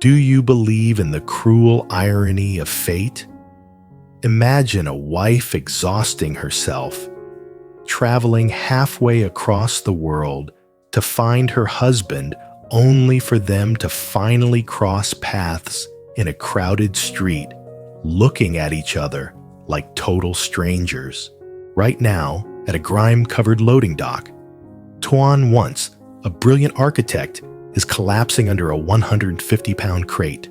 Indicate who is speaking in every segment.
Speaker 1: Do you believe in the cruel irony of fate? Imagine a wife exhausting herself, traveling halfway across the world to find her husband only for them to finally cross paths in a crowded street, looking at each other like total strangers. Right now, at a grime-covered loading dock, Tuan, once a brilliant architect, is collapsing under a 150-pound crate.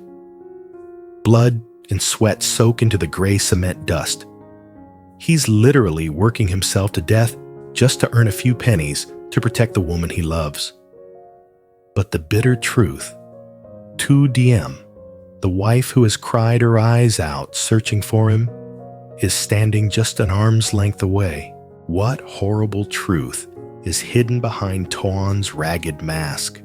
Speaker 1: Blood and sweat soak into the gray cement dust. He's literally working himself to death just to earn a few pennies to protect the woman he loves. But the bitter truth, diem, the wife who has cried her eyes out searching for him, is standing just an arm's length away. What horrible truth is hidden behind Tuan's ragged mask?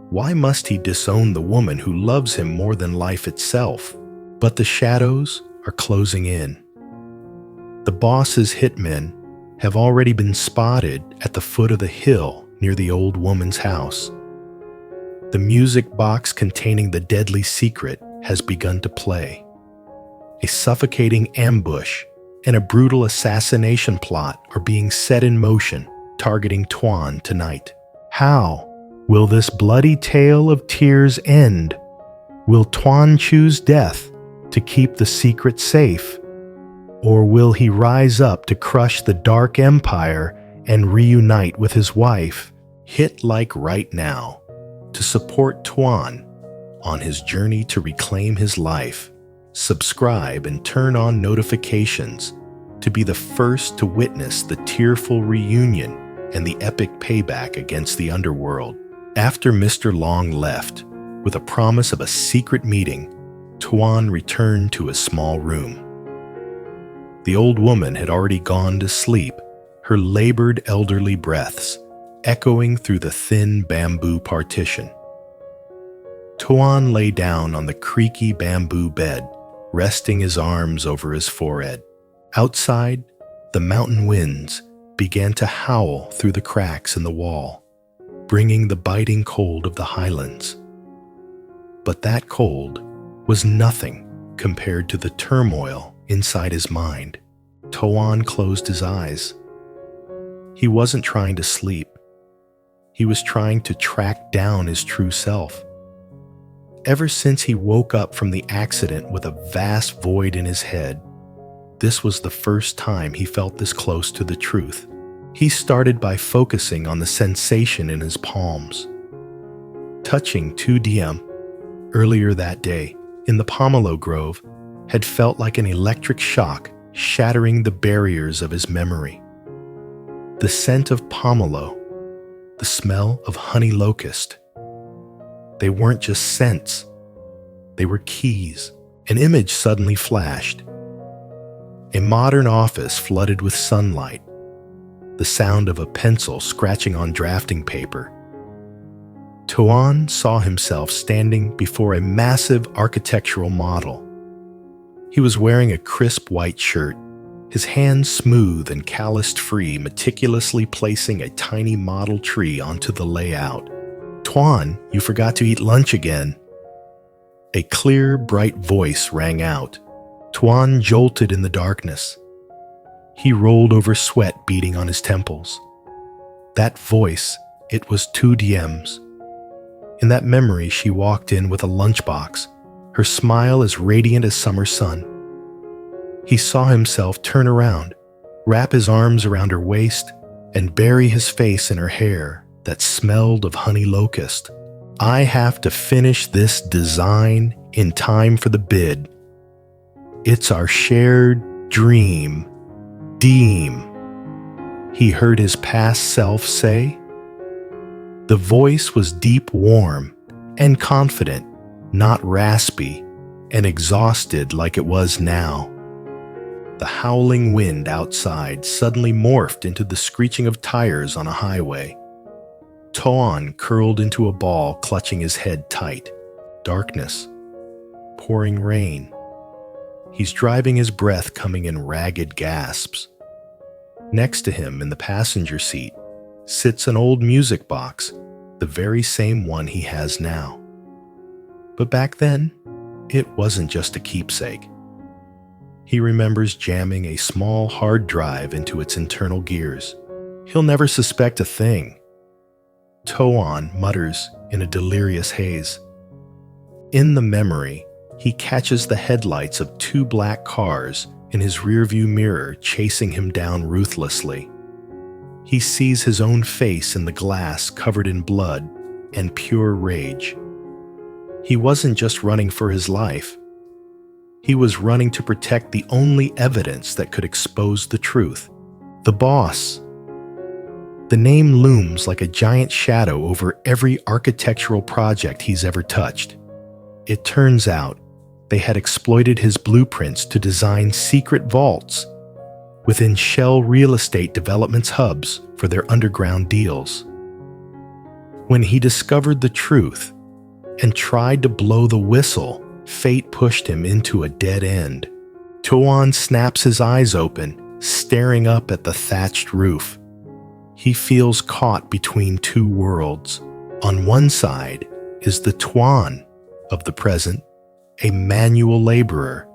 Speaker 1: Why must he disown the woman who loves him more than life itself? But the shadows are closing in. The boss's hitmen have already been spotted at the foot of the hill near the old woman's house. The music box containing the deadly secret has begun to play. A suffocating ambush and a brutal assassination plot are being set in motion, targeting Tuan tonight. How will this bloody tale of tears end? Will Tuan choose death to keep the secret safe? Or will he rise up to crush the dark empire and reunite with his wife? Hit like right now to support Tuan on his journey to reclaim his life. Subscribe and turn on notifications to be the first to witness the tearful reunion and the epic payback against the underworld. After Mr. Long left, with a promise of a secret meeting, Tuan returned to a small room. The old woman had already gone to sleep, her labored elderly breaths echoing through the thin bamboo partition. Tuan lay down on the creaky bamboo bed, resting his arms over his forehead. Outside, the mountain winds began to howl through the cracks in the wall, bringing the biting cold of the highlands. But that cold was nothing compared to the turmoil inside his mind. Tuan closed his eyes. He wasn't trying to sleep. He was trying to track down his true self. Ever since he woke up from the accident with a vast void in his head, this was the first time he felt this close to the truth. He started by focusing on the sensation in his palms. Touching diem earlier that day in the pomelo grove had felt like an electric shock shattering the barriers of his memory. The scent of pomelo, the smell of honey locust. They weren't just scents, they were keys. An image suddenly flashed. A modern office flooded with sunlight, the sound of a pencil scratching on drafting paper. Tuan saw himself standing before a massive architectural model. He was wearing a crisp white shirt, his hands smooth and calloused free, meticulously placing a tiny model tree onto the layout. "Tuan, you forgot to eat lunch again." A clear, bright voice rang out. Tuan jolted in the darkness. He rolled over, sweat beading on his temples. That voice, it was diem's. In that memory, she walked in with a lunchbox, her smile as radiant as summer sun. He saw himself turn around, wrap his arms around her waist, and bury his face in her hair that smelled of honey locust. "I have to finish this design in time for the bid. It's our shared dream, diem," he heard his past self say. The voice was deep, warm, and confident, not raspy and exhausted like it was now. The howling wind outside suddenly morphed into the screeching of tires on a highway. Tuan curled into a ball, clutching his head tight. Darkness. Pouring rain. He's driving, his breath coming in ragged gasps. Next to him in the passenger seat sits an old music box, the very same one he has now. But back then, it wasn't just a keepsake. He remembers jamming a small hard drive into its internal gears. He'll never suspect a thing. Tuan mutters in a delirious haze. In the memory, he catches the headlights of 2 black cars in his rearview mirror chasing him down ruthlessly. He sees his own face in the glass covered in blood and pure rage. He wasn't just running for his life. He was running to protect the only evidence that could expose the truth. The boss. The name looms like a giant shadow over every architectural project he's ever touched. It turns out they had exploited his blueprints to design secret vaults within Shell Real Estate Development's hubs for their underground deals. When he discovered the truth and tried to blow the whistle, fate pushed him into a dead end. Tuan snaps his eyes open, staring up at the thatched roof. He feels caught between 2 worlds. On one side is the Tuan of the present, a manual laborer,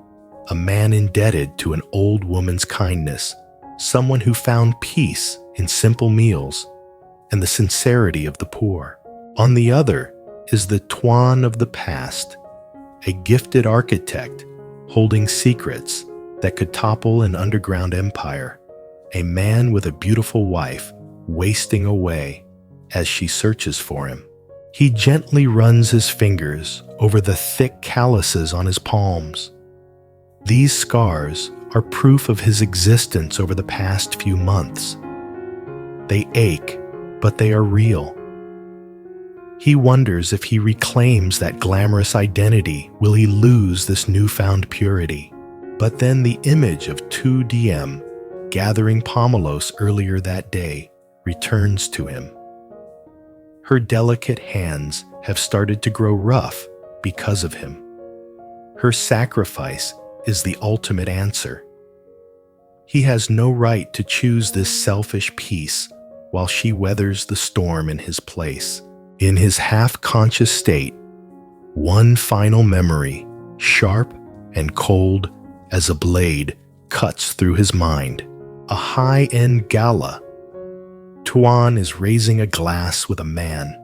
Speaker 1: a man indebted to an old woman's kindness, someone who found peace in simple meals and the sincerity of the poor. On the other is the Tuan of the past, a gifted architect holding secrets that could topple an underground empire, a man with a beautiful wife wasting away as she searches for him. He gently runs his fingers over the thick calluses on his palms. These scars are proof of his existence over the past few months. They ache, but they are real. He wonders if he reclaims that glamorous identity, will he lose this newfound purity? But then the image of 2 diem gathering pomelos earlier that day returns to him. Her delicate hands have started to grow rough because of him. Her sacrifice is the ultimate answer. He has no right to choose this selfish peace while she weathers the storm in his place. In his half-conscious state, one final memory, sharp and cold as a blade, cuts through his mind. A high-end gala. Tuan is raising a glass with a man.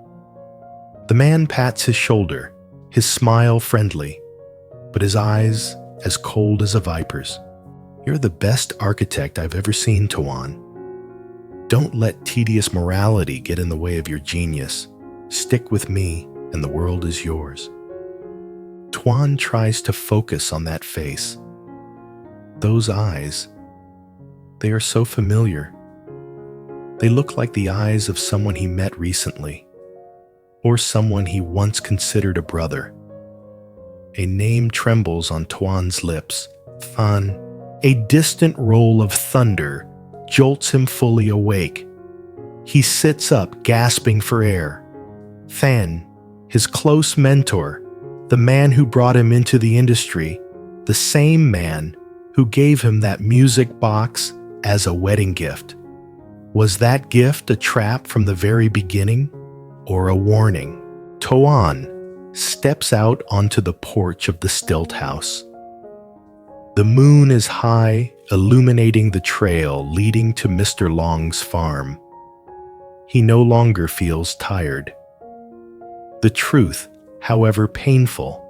Speaker 1: The man pats his shoulder, his smile friendly, but his eyes as cold as a viper's. You're the best architect I've ever seen, Tuan. Don't let tedious morality get in the way of your genius. Stick with me, and the world is yours. Tuan tries to focus on that face. Those eyes, they are so familiar. They look like the eyes of someone he met recently, or someone he once considered a brother. A name trembles on Tuan's lips. Tuan. A distant roll of thunder jolts him fully awake. He sits up, gasping for air. Tuan, his close mentor, the man who brought him into the industry, the same man who gave him that music box as a wedding gift. Was that gift a trap from the very beginning, or a warning? Tuan steps out onto the porch of the stilt house. The moon is high, illuminating the trail leading to Mr. Long's farm. He no longer feels tired. The truth, however painful,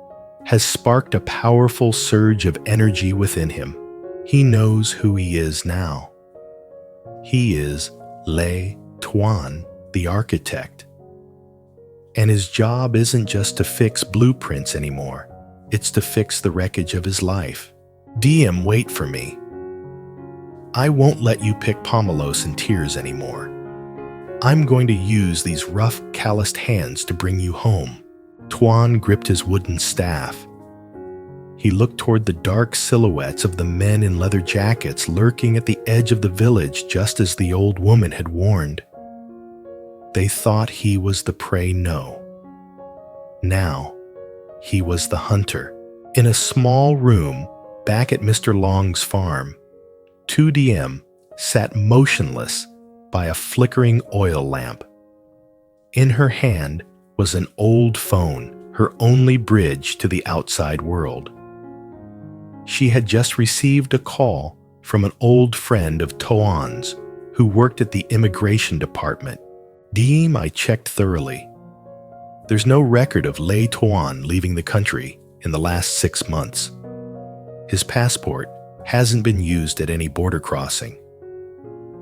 Speaker 1: has sparked a powerful surge of energy within him. He knows who he is now. He is Tuan, the architect. And his job isn't just to fix blueprints anymore. It's to fix the wreckage of his life. Diem, wait for me. I won't let you pick pomelos in tears anymore. I'm going to use these rough, calloused hands to bring you home. Tuan gripped his wooden staff. He looked toward the dark silhouettes of the men in leather jackets lurking at the edge of the village, just as the old woman had warned. They thought he was the prey. Now, he was the hunter. In a small room back at Mr. Long's farm, 2 diem sat motionless by a flickering oil lamp. In her hand was an old phone her only bridge to the outside world. She had just received a call from an old friend of Tuan's who worked at the immigration department. Diem I checked thoroughly. There's no record of Lay Tuan leaving the country in the last 6 months. His passport hasn't been used at any border crossing.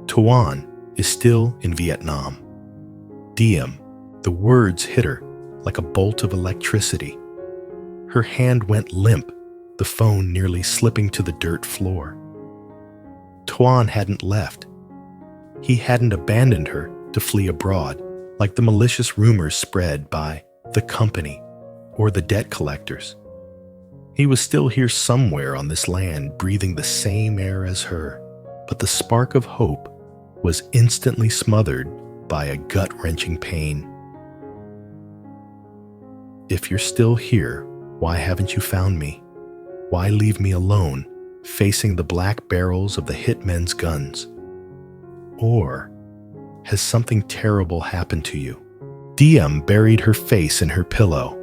Speaker 1: Tuan is still in Vietnam. Diem, the words hit her like a bolt of electricity. Her hand went limp, the phone nearly slipping to the dirt floor. Tuan hadn't left. He hadn't abandoned her to flee abroad, like the malicious rumors spread by the company or the debt collectors. He was still here somewhere on this land, breathing the same air as her, but the spark of hope was instantly smothered by a gut-wrenching pain. If you're still here, why haven't you found me? Why leave me alone, facing the black barrels of the hitmen's guns? Or has something terrible happened to you? Diem buried her face in her pillow,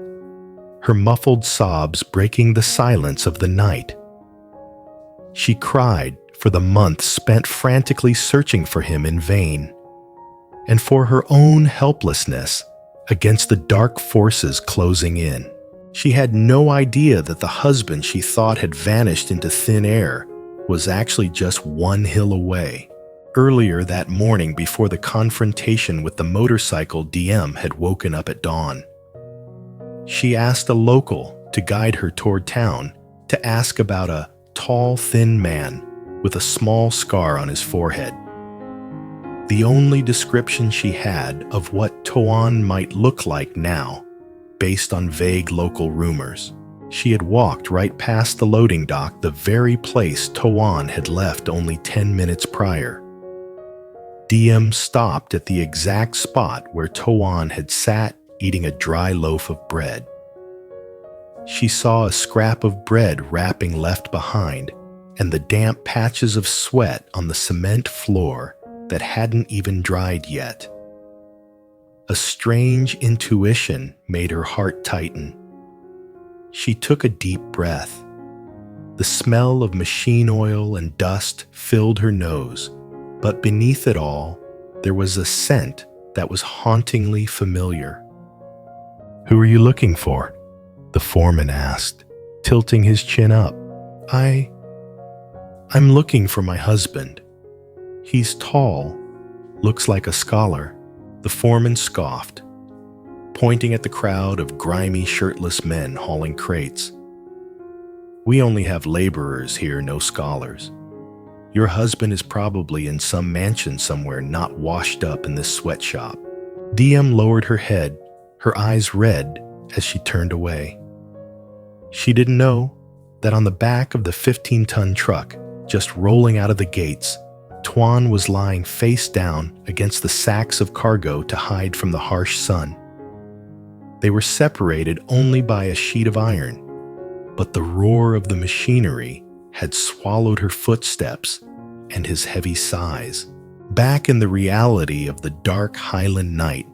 Speaker 1: her muffled sobs breaking the silence of the night. She cried for the months spent frantically searching for him in vain, and for her own helplessness against the dark forces closing in. She had no idea that the husband she thought had vanished into thin air was actually just one hill away. Earlier that morning, before the confrontation with the motorcycle, Diem had woken up at dawn. She asked a local to guide her toward town to ask about a tall, thin man with a small scar on his forehead. The only description she had of what Tuan might look like now, based on vague local rumors. She had walked right past the loading dock, the very place Tuan had left only 10 minutes prior. Diem stopped at the exact spot where Tuan had sat eating a dry loaf of bread. She saw a scrap of bread wrapping left behind and the damp patches of sweat on the cement floor that hadn't even dried yet. A strange intuition made her heart tighten. She took a deep breath. The smell of machine oil and dust filled her nose, but beneath it all, there was a scent that was hauntingly familiar. "Who are you looking for?" the foreman asked, tilting his chin up. I'm looking for my husband. He's tall, looks like a scholar." The foreman scoffed, pointing at the crowd of grimy, shirtless men hauling crates. "We only have laborers here, no scholars. Your husband is probably in some mansion somewhere, not washed up in this sweatshop." Diem lowered her head, her eyes red as she turned away. She didn't know that on the back of the 15-ton truck, just rolling out of the gates, Tuan was lying face down against the sacks of cargo to hide from the harsh sun. They were separated only by a sheet of iron, but the roar of the machinery had swallowed her footsteps and his heavy sighs. Back in the reality of the dark highland night,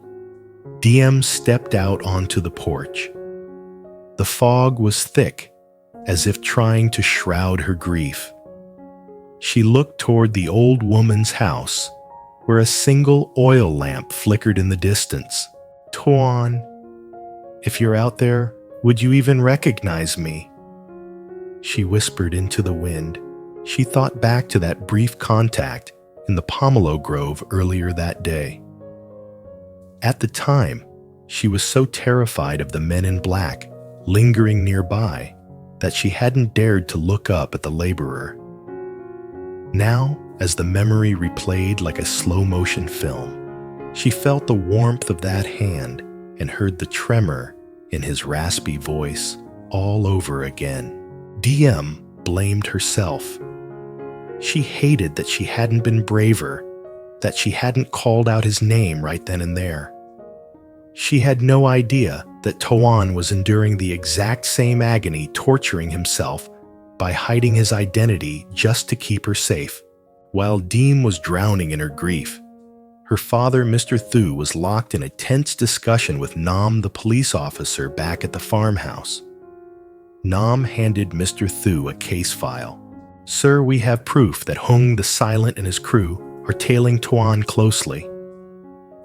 Speaker 1: Diem stepped out onto the porch. The fog was thick, as if trying to shroud her grief. She looked toward the old woman's house, where a single oil lamp flickered in the distance. "Tuan, if you're out there, would you even recognize me?" She whispered into the wind. She thought back to that brief contact in the pomelo grove earlier that day. At the time, she was so terrified of the men in black lingering nearby that she hadn't dared to look up at the laborer. Now, as the memory replayed like a slow-motion film, she felt the warmth of that hand and heard the tremor in his raspy voice all over again. Diem blamed herself. She hated that she hadn't been braver, that she hadn't called out his name right then and there. She had no idea that Tuan was enduring the exact same agony, torturing himself by hiding his identity just to keep her safe. While Diem was drowning in her grief, Her father, Mr. Thu, was locked in a tense discussion with Nam, the police officer, back at the farmhouse. Nam handed Mr. Thu a case file. "Sir, we have proof that Hung the Silent and his crew are tailing Tuan closely.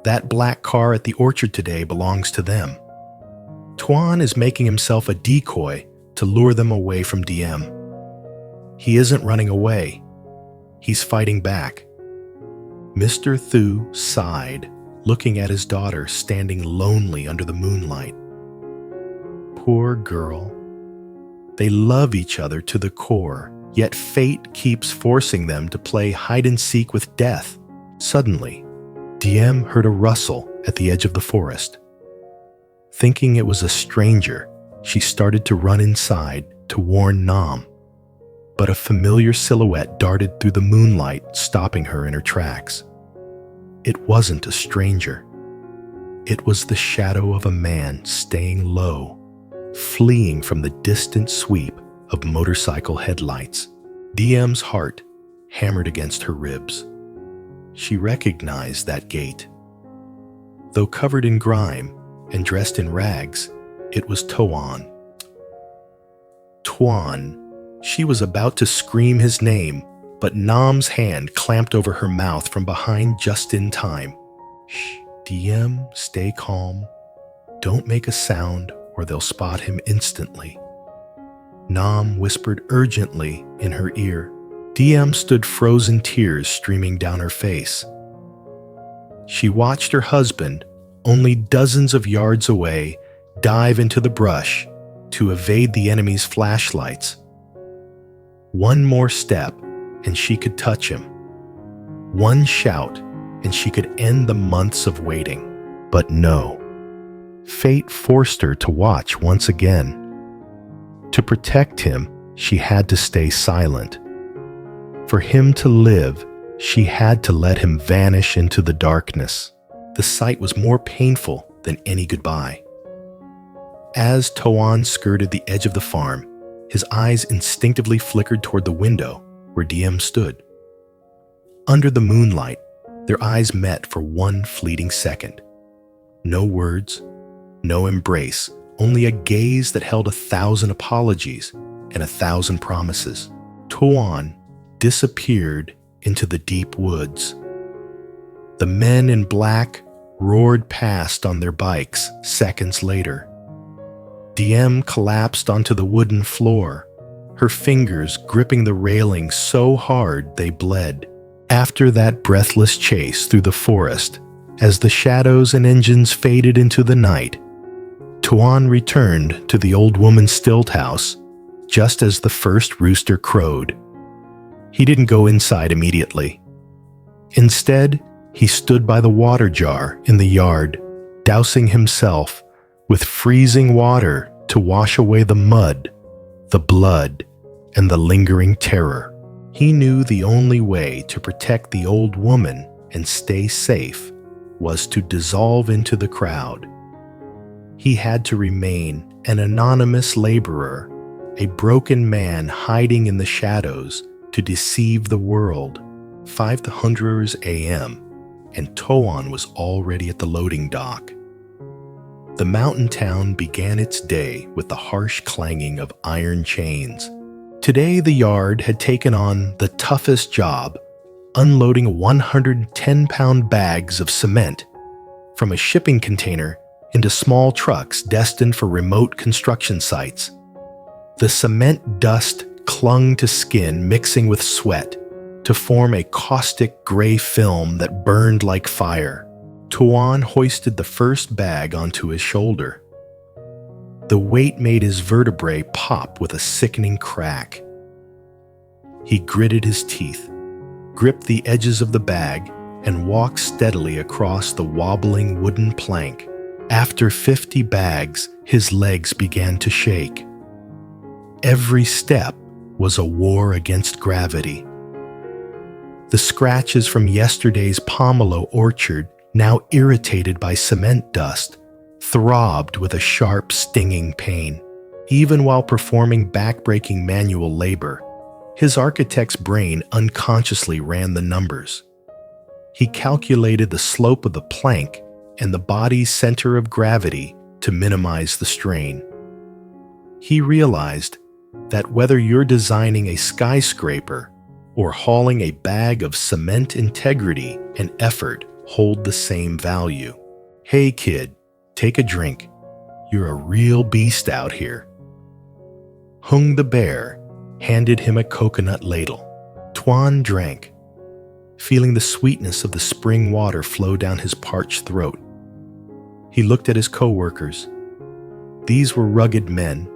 Speaker 1: That black car at the orchard today belongs to them. Tuan is making himself a decoy to lure them away from diem. He isn't running away. He's fighting back." Mr. Thu sighed, looking at his daughter standing lonely under the moonlight. Poor girl. They love each other to the core, yet fate keeps forcing them to play hide-and-seek with death. Suddenly, Diem heard a rustle at the edge of the forest. Thinking it was a stranger, she started to run inside to warn Nam. But a familiar silhouette darted through the moonlight, stopping her in her tracks. It wasn't a stranger. It was the shadow of a man staying low, fleeing from the distant sweep of motorcycle headlights. Diem's heart hammered against her ribs. She recognized that gait. Though covered in grime and dressed in rags, it was Tuan. Tuan. She was about to scream his name, but Nam's hand clamped over her mouth from behind just in time. "Shh, Diem, stay calm. Don't make a sound or they'll spot him instantly." Nam whispered urgently in her ear. Diem stood, frozen tears streaming down her face. She watched her husband, only dozens of yards away, dive into the brush to evade the enemy's flashlights. One more step, and she could touch him. One shout, and she could end the months of waiting. But no. Fate forced her to watch once again. To protect him, she had to stay silent. For him to live, she had to let him vanish into the darkness. The sight was more painful than any goodbye. As Tuan skirted the edge of the farm, his eyes instinctively flickered toward the window where Diem stood. Under the moonlight, their eyes met for one fleeting second. No words, no embrace, only a gaze that held 1,000 apologies and 1,000 promises. Tuan disappeared into the deep woods. The men in black roared past on their bikes seconds later. Diem collapsed onto the wooden floor, her fingers gripping the railing so hard they bled. After that breathless chase through the forest, as the shadows and engines faded into the night, Tuan returned to the old woman's stilt house just as the first rooster crowed. He didn't go inside immediately. Instead, he stood by the water jar in the yard, dousing himself with freezing water to wash away the mud, the blood, and the lingering terror. He knew the only way to protect the old woman and stay safe was to dissolve into the crowd. He had to remain an anonymous laborer, a broken man hiding in the shadows to deceive the world. 5:00 a.m., and Tuan was already at the loading dock. The mountain town began its day with the harsh clanging of iron chains. Today the yard had taken on the toughest job, unloading 110-pound bags of cement from a shipping container into small trucks destined for remote construction sites. The cement dust clung to skin, mixing with sweat, to form a caustic gray film that burned like fire. Tuan hoisted the first bag onto his shoulder. The weight made his vertebrae pop with a sickening crack. He gritted his teeth, gripped the edges of the bag, and walked steadily across the wobbling wooden plank. After 50 bags, his legs began to shake. Every step was a war against gravity. The scratches from yesterday's pomelo orchard, now irritated by cement dust, throbbed with a sharp, stinging pain. Even while performing back-breaking manual labor, his architect's brain unconsciously ran the numbers. He calculated the slope of the plank and the body's center of gravity to minimize the strain. He realized that whether you're designing a skyscraper or hauling a bag of cement, integrity and effort hold the same value. "Hey kid, take a drink. You're a real beast out here." Hung the bear handed him a coconut ladle. Tuan drank, feeling the sweetness of the spring water flow down his parched throat. He looked at his co-workers. These were rugged men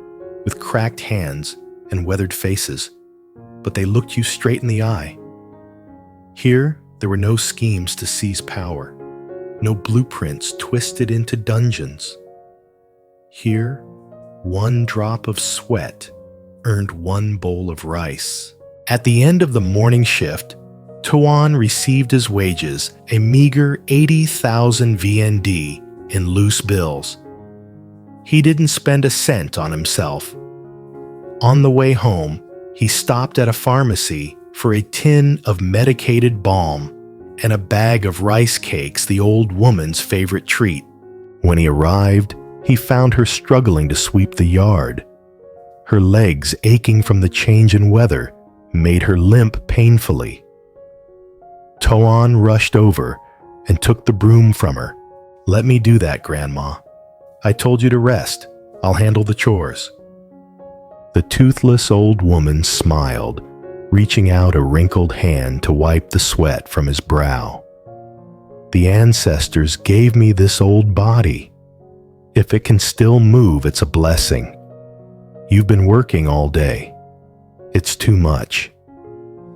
Speaker 1: with cracked hands and weathered faces, but they looked you straight in the eye. Here, there were no schemes to seize power, no blueprints twisted into dungeons. Here, one drop of sweat earned one bowl of rice. At the end of the morning shift, Tuan received his wages, a meager 80,000 VND in loose bills. He didn't spend a cent on himself. On the way home, he stopped at a pharmacy for a tin of medicated balm and a bag of rice cakes, the old woman's favorite treat. When he arrived, he found her struggling to sweep the yard. Her legs aching from the change in weather made her limp painfully. Tuan rushed over and took the broom from her. "Let me do that, Grandma. I told you to rest. I'll handle the chores." The toothless old woman smiled, reaching out a wrinkled hand to wipe the sweat from his brow. "The ancestors gave me this old body. If it can still move, it's a blessing. You've been working all day. It's too much.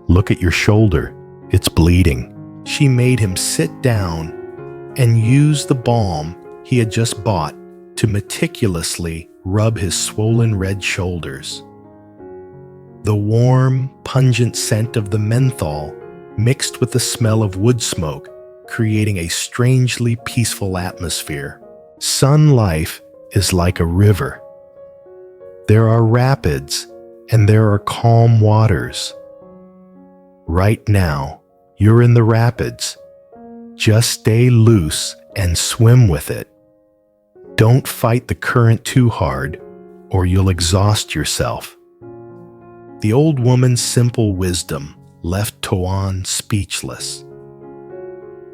Speaker 1: Look at your shoulder. It's bleeding." She made him sit down and use the balm he had just bought to meticulously rub his swollen red shoulders. The warm, pungent scent of the menthol mixed with the smell of wood smoke, creating a strangely peaceful atmosphere. Sun life is like a river. There are rapids and there are calm waters. Right now, you're in the rapids. Just stay loose and swim with it. Don't fight the current too hard, or you'll exhaust yourself. The old woman's simple wisdom left Tuan speechless.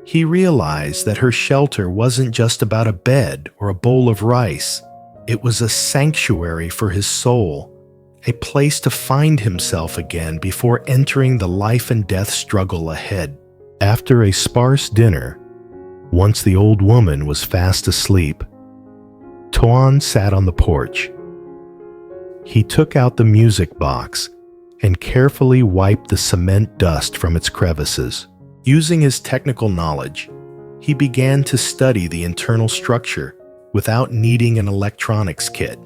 Speaker 1: He realized that her shelter wasn't just about a bed or a bowl of rice. It was a sanctuary for his soul, a place to find himself again before entering the life and death struggle ahead. After a sparse dinner, once the old woman was fast asleep, Tuan sat on the porch. He took out the music box and carefully wiped the cement dust from its crevices. Using his technical knowledge, he began to study the internal structure without needing an electronics kit.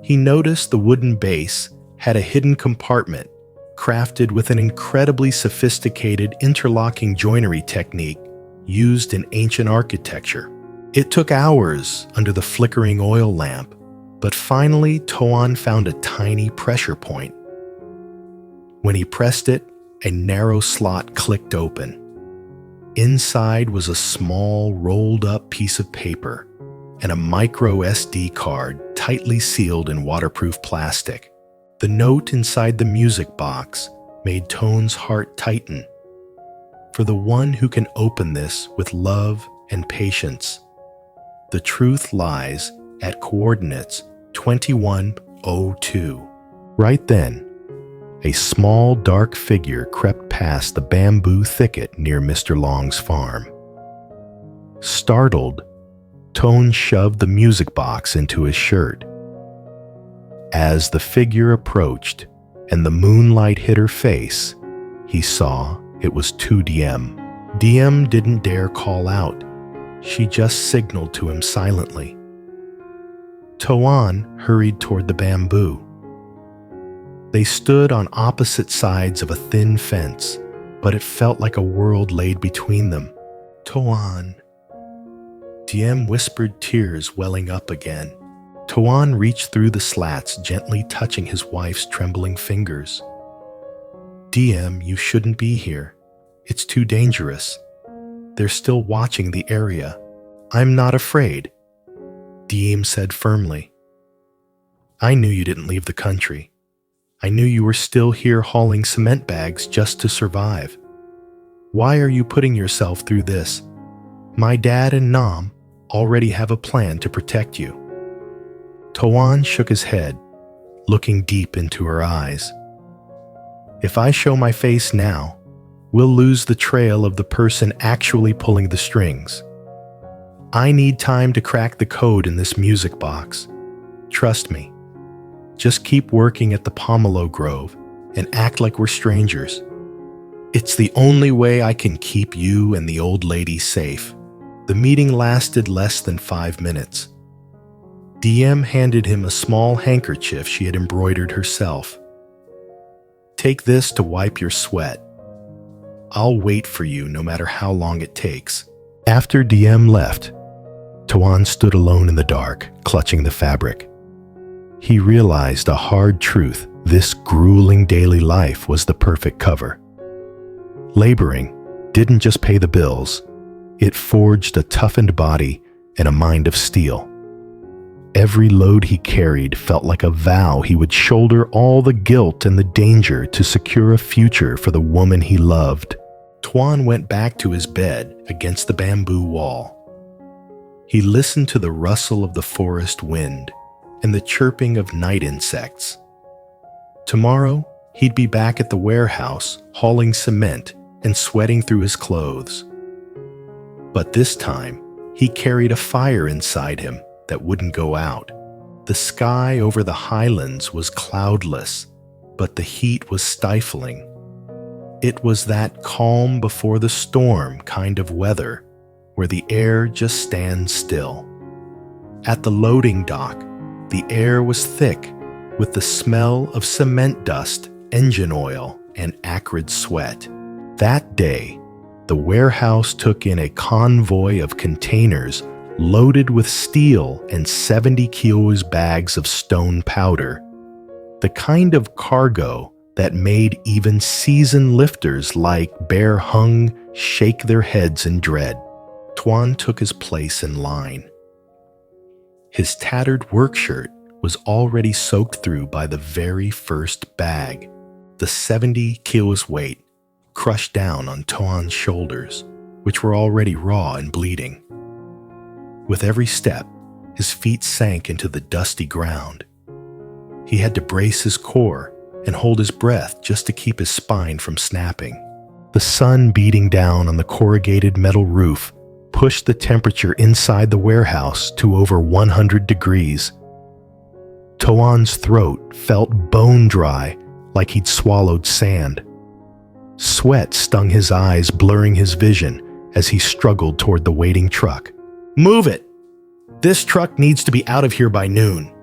Speaker 1: He noticed the wooden base had a hidden compartment crafted with an incredibly sophisticated interlocking joinery technique used in ancient architecture. It took hours under the flickering oil lamp, but finally Tuan found a tiny pressure point. When he pressed it, a narrow slot clicked open. Inside was a small, rolled-up piece of paper and a micro SD card tightly sealed in waterproof plastic. The note inside the music box made Tuan's heart tighten. For the one who can open this with love and patience. The truth lies at coordinates 2102. Right then, a small dark figure crept past the bamboo thicket near Mr. Long's farm. Startled, Tuan shoved the music box into his shirt. As the figure approached and the moonlight hit her face, he saw it was diem. Diem didn't dare call out. She just signaled to him silently. Tuan hurried toward the bamboo. They stood on opposite sides of a thin fence, but it felt like a world laid between them. "Tuan." Diem whispered, tears welling up again. Tuan reached through the slats, gently touching his wife's trembling fingers. "Diem, you shouldn't be here. It's too dangerous. They're still watching the area. I'm not afraid, Diem said firmly. I knew you didn't leave the country. I knew you were still here hauling cement bags just to survive. Why are you putting yourself through this? My dad and Nam already have a plan to protect you. Tuan shook his head, looking deep into her eyes. If I show my face now, we'll lose the trail of the person actually pulling the strings. I need time to crack the code in this music box. Trust me. Just keep working at the pomelo grove and act like we're strangers. It's the only way I can keep you and the old lady safe. The meeting lasted less than 5 minutes. Diem handed him a small handkerchief she had embroidered herself. Take this to wipe your sweat. I'll wait for you no matter how long it takes. After Diem left, Tuan stood alone in the dark, clutching the fabric. He realized a hard truth: this grueling daily life was the perfect cover. Laboring didn't just pay the bills, it forged a toughened body and a mind of steel. Every load he carried felt like a vow he would shoulder all the guilt and the danger to secure a future for the woman he loved. Tuan went back to his bed against the bamboo wall. He listened to the rustle of the forest wind and the chirping of night insects. Tomorrow, he'd be back at the warehouse, hauling cement and sweating through his clothes. But this time, he carried a fire inside him that wouldn't go out. The sky over the highlands was cloudless, but the heat was stifling. It was that calm before the storm kind of weather, where the air just stands still. At the loading dock, the air was thick with the smell of cement dust, engine oil, and acrid sweat. That day, the warehouse took in a convoy of containers loaded with steel and 70 kilos bags of stone powder, the kind of cargo that made even seasoned lifters like Bear Hung shake their heads in dread. Tuan took his place in line. His tattered work shirt was already soaked through by the very first bag. The 70 kilos weight crushed down on Tuan's shoulders, which were already raw and bleeding. With every step, his feet sank into the dusty ground. He had to brace his core and hold his breath just to keep his spine from snapping. The sun beating down on the corrugated metal roof pushed the temperature inside the warehouse to over 100 degrees. Tuan's throat felt bone dry, like he'd swallowed sand. Sweat stung his eyes, blurring his vision as he struggled toward the waiting truck. Move it! This truck needs to be out of here by noon.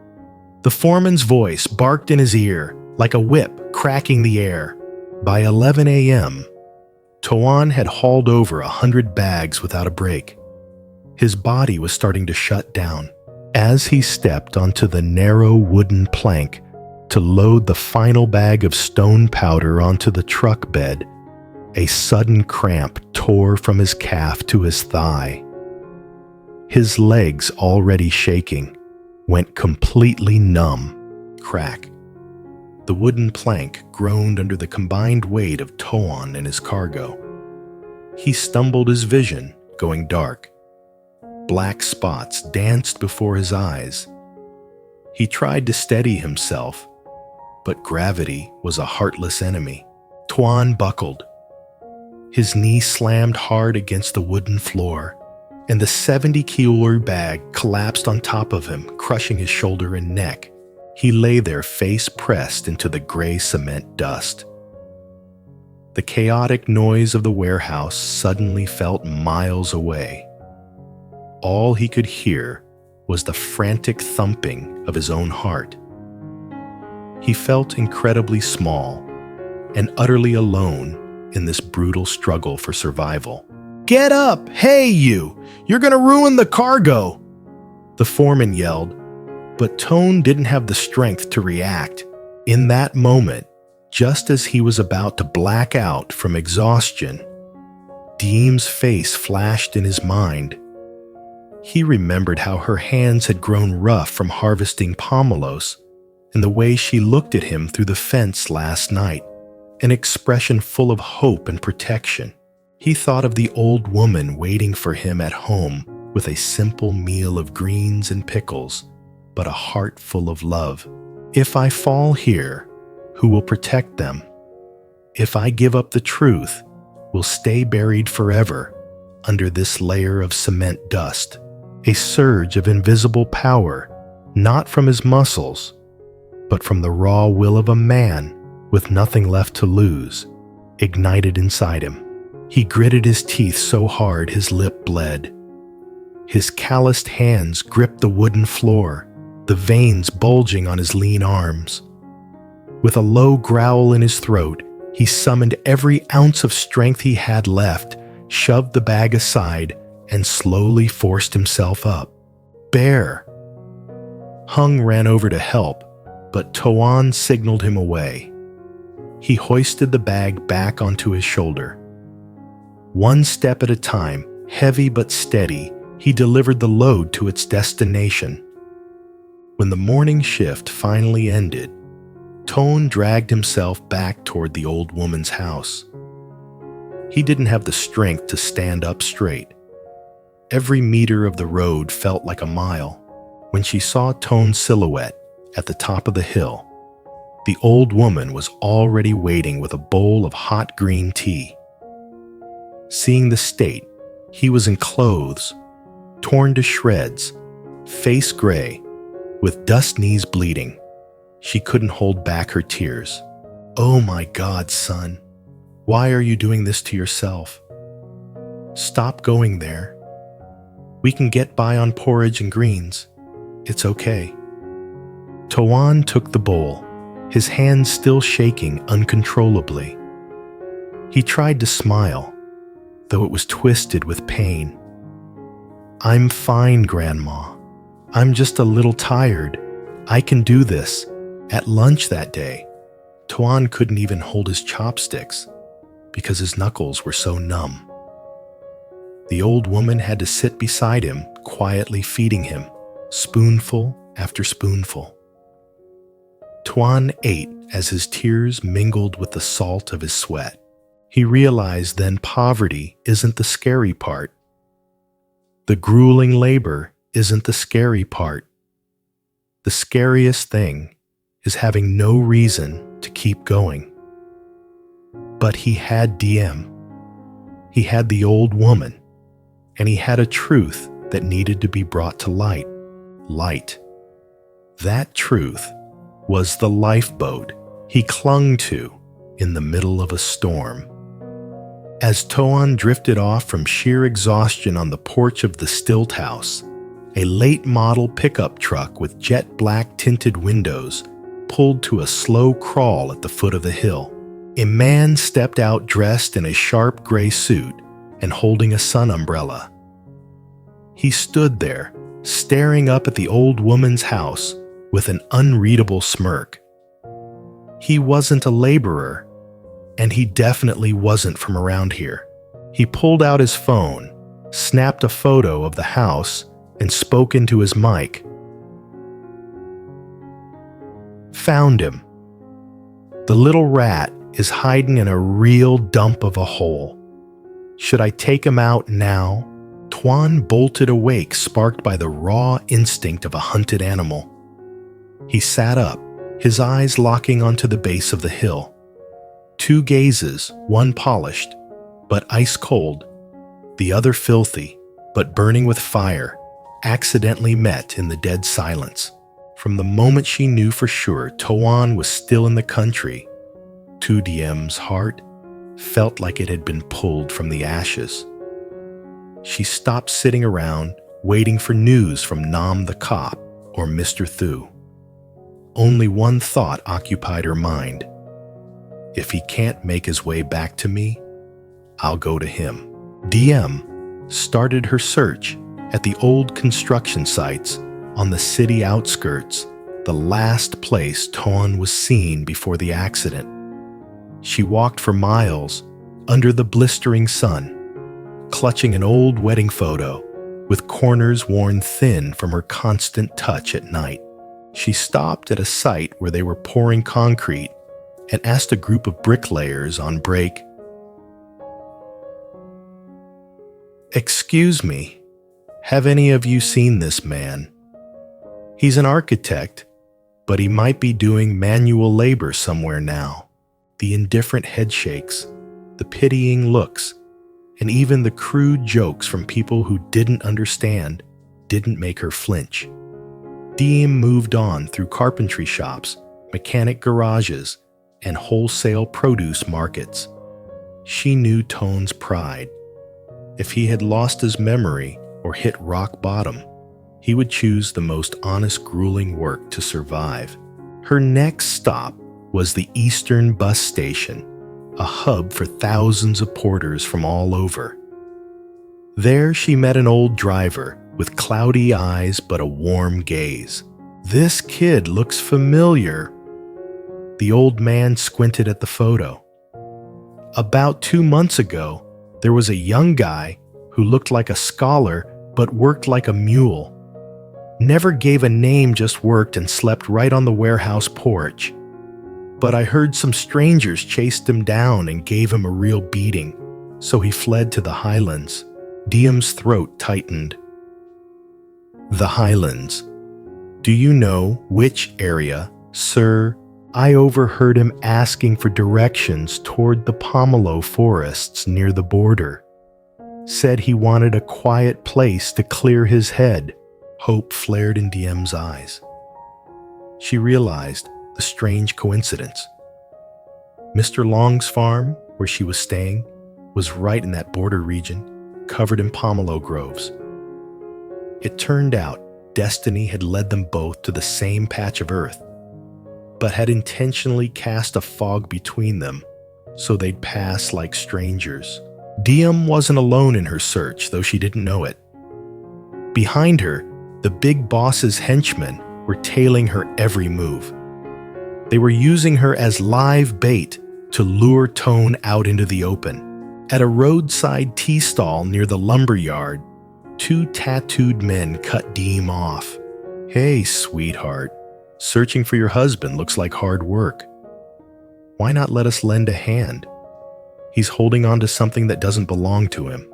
Speaker 1: The foreman's voice barked in his ear like a whip cracking the air. By 11 a.m., Tuan had hauled over 100 bags without a break. His body was starting to shut down. As he stepped onto the narrow wooden plank to load the final bag of stone powder onto the truck bed, a sudden cramp tore from his calf to his thigh. His legs, already shaking, went completely numb. Crack. The wooden plank groaned under the combined weight of Tuan and his cargo. He stumbled, his vision going dark. Black spots danced before his eyes. He tried to steady himself, but gravity was a heartless enemy. Tuan buckled. His knee slammed hard against the wooden floor, and the 70-kilo bag collapsed on top of him, crushing his shoulder and neck. He lay there, face pressed into the gray cement dust. The chaotic noise of the warehouse suddenly felt miles away. All he could hear was the frantic thumping of his own heart. He felt incredibly small and utterly alone in this brutal struggle for survival. Get up! Hey, you! You're gonna ruin the cargo! The foreman yelled, but Tuan didn't have the strength to react. In that moment, just as he was about to black out from exhaustion, Diem's face flashed in his mind. He remembered how her hands had grown rough from harvesting pomelos, and the way she looked at him through the fence last night, an expression full of hope and protection. He thought of the old woman waiting for him at home with a simple meal of greens and pickles, but a heart full of love. If I fall here, who will protect them? If I give up the truth, will stay buried forever under this layer of cement dust. A surge of invisible power, not from his muscles, but from the raw will of a man with nothing left to lose, ignited inside him. He gritted his teeth so hard his lip bled. His calloused hands gripped the wooden floor, the veins bulging on his lean arms. With a low growl in his throat, he summoned every ounce of strength he had left, shoved the bag aside, and slowly forced himself up. Bear! Hung ran over to help, but Tuan signaled him away. He hoisted the bag back onto his shoulder. One step at a time, heavy but steady, he delivered the load to its destination. When the morning shift finally ended, Tuan dragged himself back toward the old woman's house. He didn't have the strength to stand up straight. Every meter of the road felt like a mile. When she saw Tuan's silhouette at the top of the hill, the old woman was already waiting with a bowl of hot green tea. Seeing the state, he was in clothes, torn to shreds, face gray, with dust knees bleeding. She couldn't hold back her tears. "Oh my God, son, why are you doing this to yourself? Stop going there. We can get by on porridge and greens. It's okay." Tuan took the bowl, his hands still shaking uncontrollably. He tried to smile, though it was twisted with pain. "I'm fine, Grandma. I'm just a little tired. I can do this." At lunch that day, Tuan couldn't even hold his chopsticks because his knuckles were so numb. The old woman had to sit beside him, quietly feeding him, spoonful after spoonful. Tuan ate as his tears mingled with the salt of his sweat. He realized then poverty isn't the scary part. The grueling labor isn't the scary part. The scariest thing is having no reason to keep going. But he had diem. He had the old woman, and he had a truth that needed to be brought to light. Light. That truth was the lifeboat he clung to in the middle of a storm. As Tuan drifted off from sheer exhaustion on the porch of the stilt house, a late model pickup truck with jet black tinted windows pulled to a slow crawl at the foot of the hill. A man stepped out dressed in a sharp gray suit and holding a sun umbrella. He stood there, staring up at the old woman's house with an unreadable smirk. He wasn't a laborer, and he definitely wasn't from around here. He pulled out his phone, snapped a photo of the house, and spoke into his mic. "Found him. The little rat is hiding in a real dump of a hole. Should I take him out now?" Tuan bolted awake, sparked by the raw instinct of a hunted animal. He sat up, his eyes locking onto the base of the hill. Two gazes, one polished, but ice cold, the other filthy, but burning with fire, accidentally met in the dead silence. From the moment she knew for sure Tuan was still in the country, Diem's heart felt like it had been pulled from the ashes. She stopped sitting around, waiting for news from Nam the cop or Mr. Thu. Only one thought occupied her mind. If he can't make his way back to me, I'll go to him. Diem started her search at the old construction sites on the city outskirts, the last place Tuan was seen before the accident. She walked for miles under the blistering sun, clutching an old wedding photo with corners worn thin from her constant touch at night. She stopped at a site where they were pouring concrete and asked a group of bricklayers on break, "Excuse me, have any of you seen this man? He's an architect, but he might be doing manual labor somewhere now." The indifferent headshakes, the pitying looks, and even the crude jokes from people who didn't understand didn't make her flinch. Diem moved on through carpentry shops, mechanic garages, and wholesale produce markets. She knew Tuan's pride. If he had lost his memory or hit rock bottom, he would choose the most honest, grueling work to survive. Her next stop was the Eastern Bus Station, a hub for thousands of porters from all over. There she met an old driver with cloudy eyes but a warm gaze. "This kid looks familiar." The old man squinted at the photo. "About 2 months ago, there was a young guy who looked like a scholar but worked like a mule. Never gave a name, just worked and slept right on the warehouse porch. But I heard some strangers chased him down and gave him a real beating, so he fled to the highlands." Diem's throat tightened. "The highlands. Do you know which area, sir? I overheard him asking for directions toward the pomelo forests near the border. Said he wanted a quiet place to clear his head." Hope flared in Diem's eyes. She realized the strange coincidence. Mr. Long's farm, where she was staying, was right in that border region, covered in pomelo groves. It turned out destiny had led them both to the same patch of earth, but had intentionally cast a fog between them so they'd pass like strangers. Diem wasn't alone in her search, though she didn't know it. Behind her, the big boss's henchmen were tailing her every move. They were using her as live bait to lure Tuan out into the open. At a roadside tea stall near the lumber yard, 2 tattooed men cut Diem off. "Hey, sweetheart, searching for your husband looks like hard work. Why not let us lend a hand? He's holding on to something that doesn't belong to him.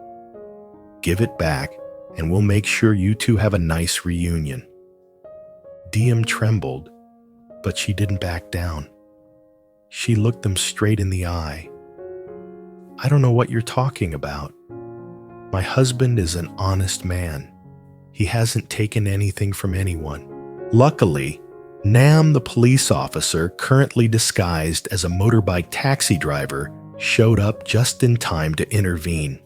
Speaker 1: Give it back, and we'll make sure you two have a nice reunion." Diem trembled, but she didn't back down. She looked them straight in the eye. "I don't know what you're talking about. My husband is an honest man. He hasn't taken anything from anyone." Luckily, Nam, the police officer, currently disguised as a motorbike taxi driver, showed up just in time to intervene.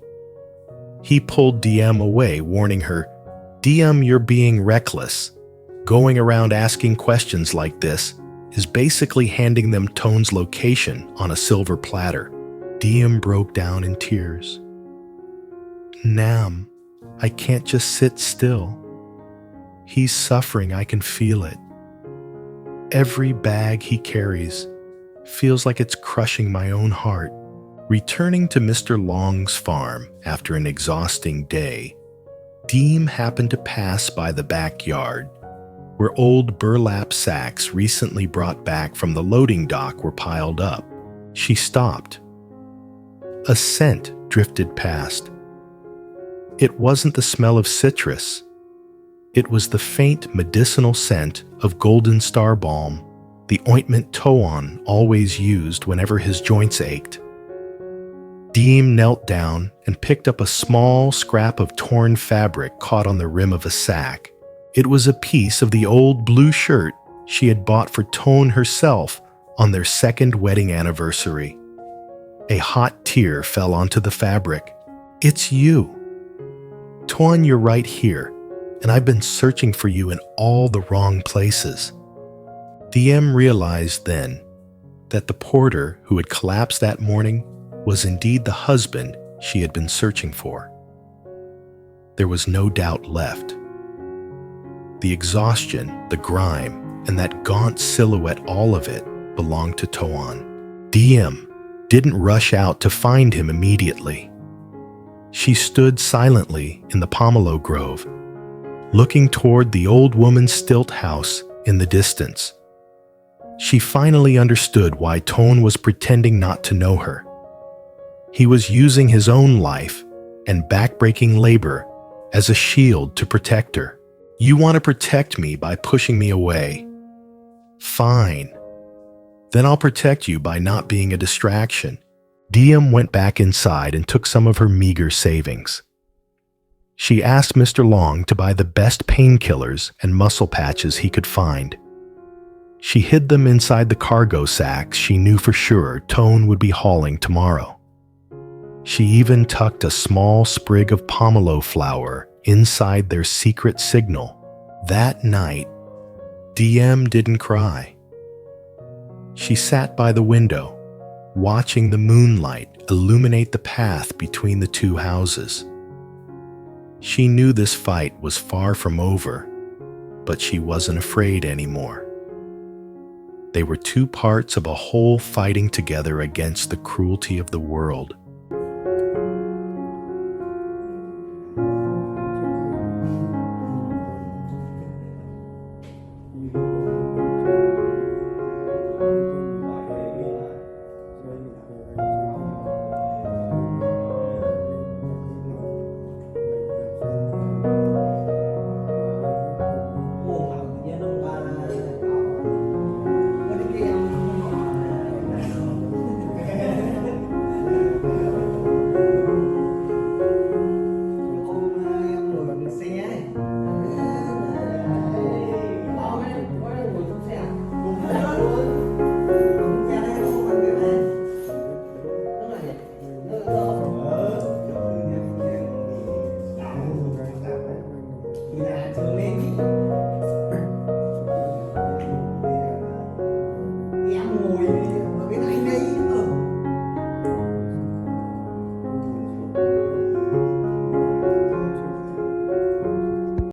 Speaker 1: He pulled Diem away, warning her, "Diem, you're being reckless. Going around asking questions like this is basically handing them Tuan's location on a silver platter." Diem broke down in tears. "Nam, I can't just sit still. He's suffering, I can feel it. Every bag he carries feels like it's crushing my own heart." Returning to Mr. Long's farm after an exhausting day, Diem happened to pass by the backyard, where old burlap sacks recently brought back from the loading dock were piled up. She stopped. A scent drifted past. It wasn't the smell of citrus. It was the faint medicinal scent of golden star balm, the ointment Tuan always used whenever his joints ached. Diem knelt down and picked up a small scrap of torn fabric caught on the rim of a sack. It was a piece of the old blue shirt she had bought for Tuan herself on their 2nd wedding anniversary. A hot tear fell onto the fabric. "It's you. Tuan, you're right here, and I've been searching for you in all the wrong places." Diem realized then that the porter who had collapsed that morning was indeed the husband she had been searching for. There was no doubt left. The exhaustion, the grime, and that gaunt silhouette, all of it belonged to Tuan. Diem didn't rush out to find him immediately. She stood silently in the pomelo grove, looking toward the old woman's stilt house in the distance. She finally understood why Tuan was pretending not to know her. He was using his own life and backbreaking labor as a shield to protect her. You want to protect me by pushing me away? Fine. Then I'll protect you by not being a distraction. Diem went back inside and took some of her meager savings. She asked Mr. Long to buy the best painkillers and muscle patches he could find. She hid them inside the cargo sacks she knew for sure Tuan would be hauling tomorrow. She even tucked a small sprig of pomelo flower inside their secret signal. That night, Diem didn't cry. She sat by the window, watching the moonlight illuminate the path between the two houses. She knew this fight was far from over, but she wasn't afraid anymore. They were two parts of a whole fighting together against the cruelty of the world.
Speaker 2: Em ngồi